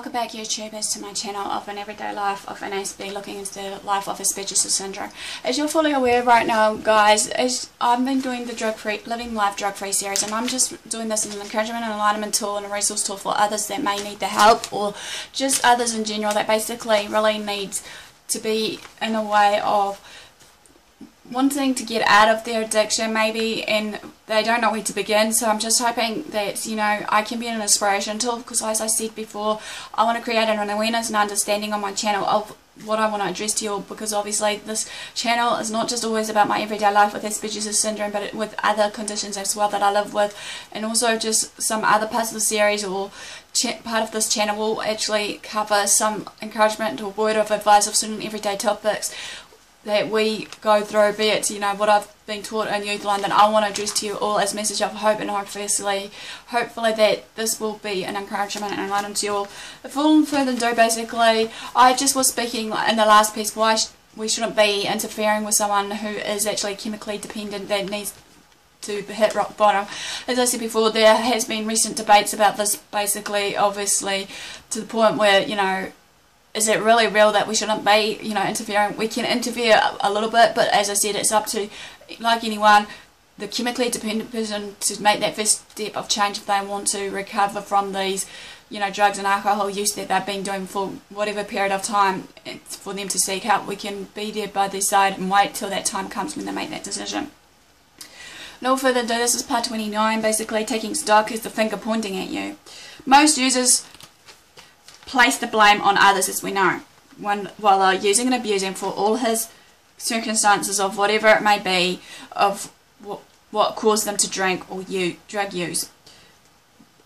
welcome back YouTubers to my channel of an everyday life of an Aspie looking into the life of AspieAnswersAll syndrome. As you're fully aware right now guys, as I've been doing the Living Life Drug Free series, and I'm just doing this as an encouragement and enlightenment tool and a resource tool for others that may need the help, or just others in general that basically really needs to be in a way of wanting to get out of their addiction maybe, and they don't know where to begin. So I'm just hoping that, you know, I can be an inspiration tool, because as I said before, I want to create an awareness and understanding on my channel of what I want to address to you all, because obviously this channel is not just always about my everyday life with AspieAnswersAll syndrome, but with other conditions as well that I live with, and also just some other parts of the series or part of this channel will actually cover some encouragement or word of advice of certain everyday topics that we go through, be it, you know, what I've been taught in Youthline that I want to address to you all as a message of hope, and hopefully that this will be an encouragement and enlightenment to you all. Without further ado, basically, I just was speaking in the last piece why we shouldn't be interfering with someone who is actually chemically dependent that needs to hit rock bottom. As I said before, there has been recent debates about this, basically, obviously, to the point where, you know, is it really real that we shouldn't be, you know, interfering? We can interfere a little bit, but as I said, it's up to, like anyone, the chemically dependent person to make that first step of change if they want to recover from these, you know, drugs and alcohol use that they've been doing for whatever period of time. It's for them to seek help. We can be there by their side and wait till that time comes when they make that decision. No further ado, this is part 29, basically taking stock is the finger pointing at you. Most users place the blame on others, as we know, while they're using and abusing for all his circumstances of whatever it may be, of what caused them to drink or drug use.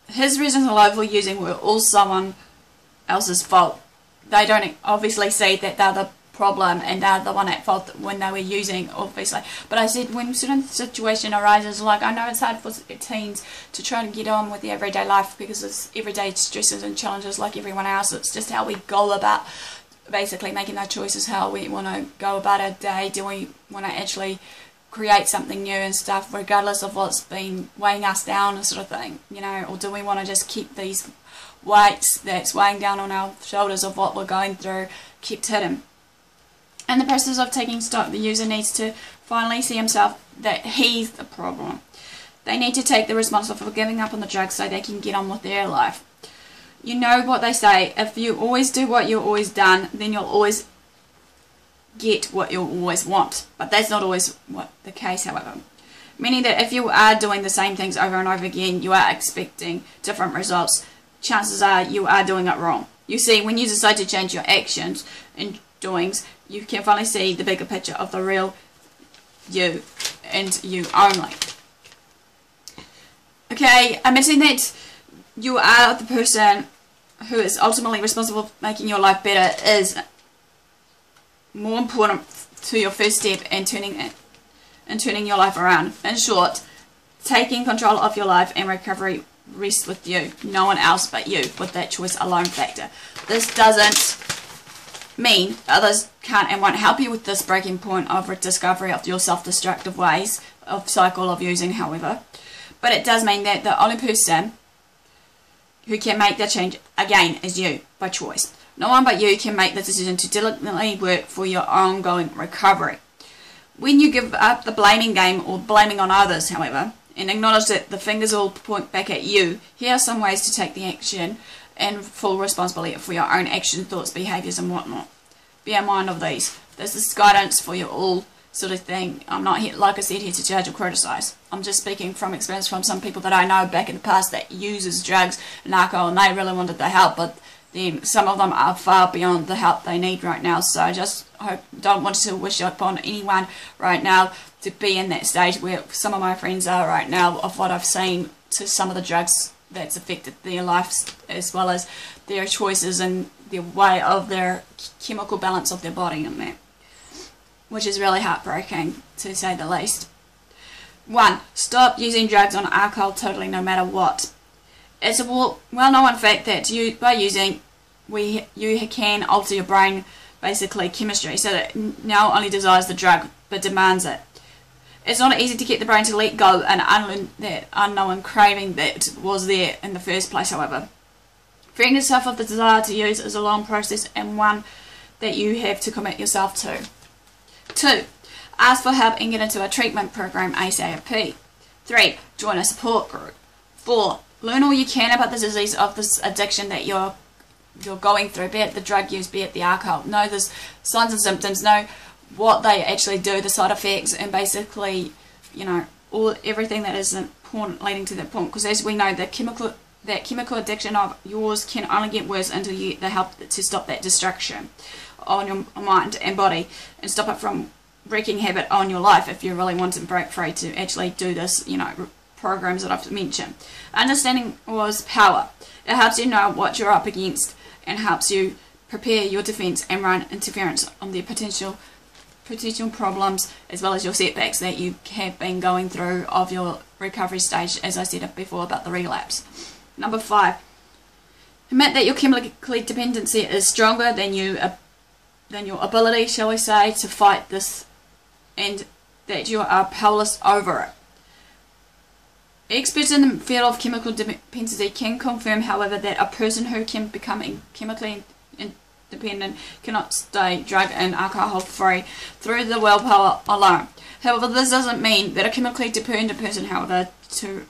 His reasons alone for using were all someone else's fault. They don't obviously see that they're the problem and they're the one at fault when they were using, obviously. But I said, when certain situation arises, like, I know it's hard for teens to try and get on with their everyday life because it's everyday stresses and challenges like everyone else. It's just how we go about basically making those choices, how we want to go about our day. Do we want to actually create something new and stuff regardless of what's been weighing us down and sort of thing, you know, or do we want to just keep these weights that's weighing down on our shoulders of what we're going through kept hidden? In the process of taking stock, the user needs to finally see himself that he's the problem. They need to take the responsibility for giving up on the drugs so they can get on with their life. You know what they say, if you always do what you've always done, then you'll always get what you'll always want. But that's not always the case, however. Meaning that if you are doing the same things over and over again, you are expecting different results. Chances are you are doing it wrong. You see, when you decide to change your actions and doings, you can finally see the bigger picture of the real you and you only. Okay, admitting that you are the person who is ultimately responsible for making your life better is more important to your first step in turning your life around. In short, taking control of your life and recovery rests with you, no one else but you, with that choice alone factor. This doesn't mean others can't and won't help you with this breaking point of discovery of your self-destructive ways of cycle of using, however. But it does mean that the only person who can make that change, again, is you, by choice. No one but you can make the decision to diligently work for your ongoing recovery. When you give up the blaming game or blaming on others, however, and acknowledge that the fingers all point back at you, here are some ways to take the action and full responsibility for your own actions, thoughts, behaviours and whatnot. Bear in mind of these. This is guidance for you all sort of thing. I'm not here, like I said, here to judge or criticise. I'm just speaking from experience from some people that I know back in the past that uses drugs and alcohol, and they really wanted the help, but then some of them are far beyond the help they need right now. So I just don't want to wish upon anyone right now to be in that stage where some of my friends are right now, of what I've seen to some of the drugs that's affected their lives as well as their choices and the way of their chemical balance of their body and that, which is really heartbreaking to say the least. 1. Stop using drugs or alcohol totally, no matter what. It's a well-known fact that by using, you can alter your brain, basically chemistry, so that it now only desires the drug but demands it. It's not easy to get the brain to let go and unlearn that unknown craving that was there in the first place, however. Freeing yourself of the desire to use is a long process and one that you have to commit yourself to. 2. Ask for help and get into a treatment program ASAP. 3. Join a support group. 4. Learn all you can about the disease of this addiction that you're going through, be it the drug use, be it the alcohol. Know the signs and symptoms, know what they actually do, the side effects, and basically, you know, everything that is important leading to that point. Because as we know, that chemical addiction of yours can only get worse until they help to stop that destruction on your mind and body and stop it from wreaking havoc on your life. If you really want to break free to actually do this, you know, programs that I've mentioned. Understanding was power. It helps you know what you're up against and helps you prepare your defense and run interference on the potential problems as well as your setbacks that you have been going through of your recovery stage, as I said before about the relapse. Number 5, admit that your chemical dependency is stronger than your ability, shall we say, to fight this, and that you are powerless over it. Experts in the field of chemical dependency can confirm, however, that a person who can become chemically independent cannot stay drug and alcohol free through the willpower alone. However, this doesn't mean that a chemically dependent person, however, to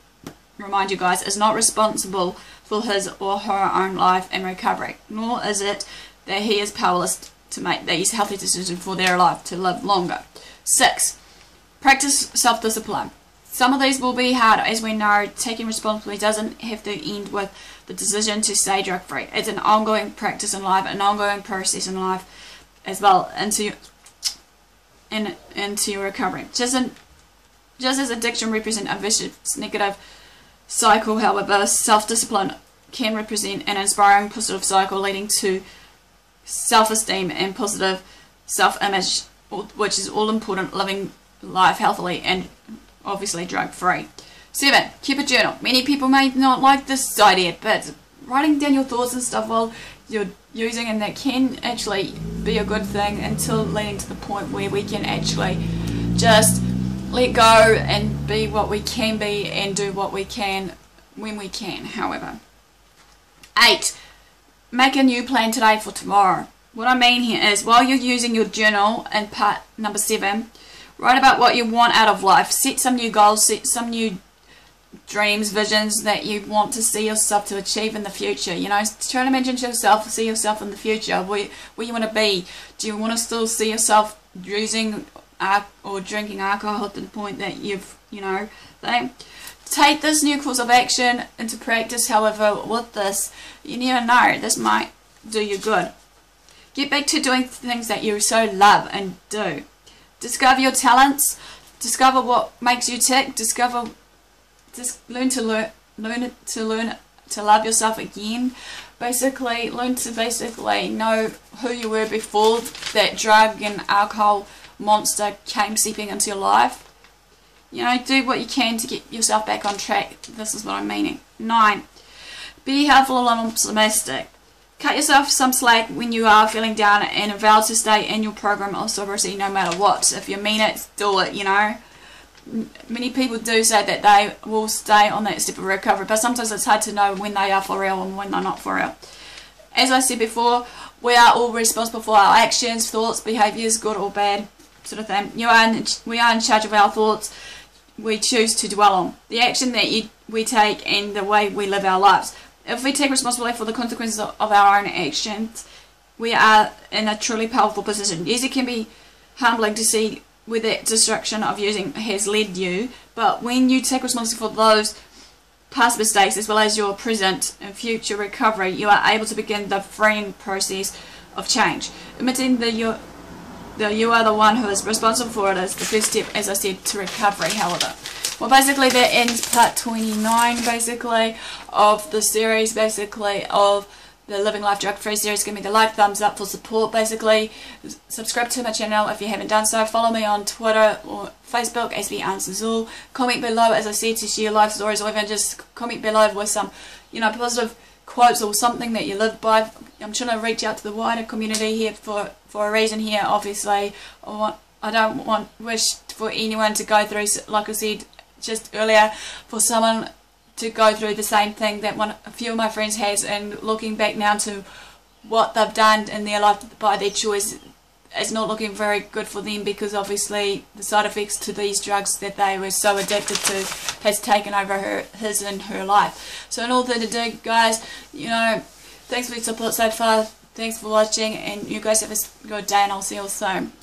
remind you guys, is not responsible for his or her own life and recovery, nor is it that he is powerless to make these healthy decisions for their life to live longer. 6. Practice self-discipline. Some of these will be hard, as we know. Taking responsibility doesn't have to end with the decision to stay drug free. It's an ongoing practice in life, an ongoing process in life as well into your recovery. Just as addiction represents a vicious negative cycle, however, self-discipline can represent an inspiring positive cycle leading to self-esteem and positive self-image, which is all important, living life healthily and obviously drug-free. 7. Keep a journal. Many people may not like this idea, but writing down your thoughts and stuff while you're using, and that can actually be a good thing until leading to the point where we can actually just let go and be what we can be and do what we can when we can, however. 8. Make a new plan today for tomorrow. What I mean here is, while you're using your journal in part number 7, write about what you want out of life. Set some new goals, set some new dreams, visions that you want to see yourself to achieve in the future. You know, try to imagine yourself, see yourself in the future, where you want to be. Do you want to still see yourself using or drinking alcohol to the point that you've, you know, take this new course of action into practice. However, with this, you never know, this might do you good. Get back to doing things that you so love and do. Discover your talents. Discover what makes you tick. Learn to love yourself again. Basically, learn to know who you were before that drug and alcohol monster came seeping into your life. You know, do what you can to get yourself back on track. This is what I'm meaning. 9. Be helpful and optimistic. Cut yourself some slack when you are feeling down and vow to stay in your program of sobriety no matter what. If you mean it, do it, you know. Many people do say that they will stay on that step of recovery, but sometimes it's hard to know when they are for real and when they're not for real. As I said before, we are all responsible for our actions, thoughts, behaviours, good or bad, sort of thing. We are in charge of our thoughts we choose to dwell on, the action that we take and the way we live our lives. If we take responsibility for the consequences of our own actions, we are in a truly powerful position. Yes, it can be humbling to see where that destruction of using has led you, but when you take responsibility for those past mistakes as well as your present and future recovery, you are able to begin the freeing process of change. Admitting that you are the one who is responsible for it is the first step, as I said, to recovery, however. Well, basically that ends part 29, basically, of the series, basically, of the Living Life Drug Free series. Give me the like, thumbs up for support, basically. Subscribe to my channel if you haven't done so. Follow me on Twitter or Facebook, AspieAnswersAll. Comment below, as I said, to share life stories, or even just comment below with some, you know, positive quotes or something that you live by. I'm trying to reach out to the wider community here for a reason here, obviously. I don't wish for anyone to go through, like I said just earlier, for someone to go through the same thing that a few of my friends has, and looking back now to what they've done in their life by their choice, it's not looking very good for them, because obviously the side effects to these drugs that they were so addicted to has taken over his and her life. So in all that to do, guys, you know, thanks for your support so far, thanks for watching, and you guys have a good day, and I'll see you all soon.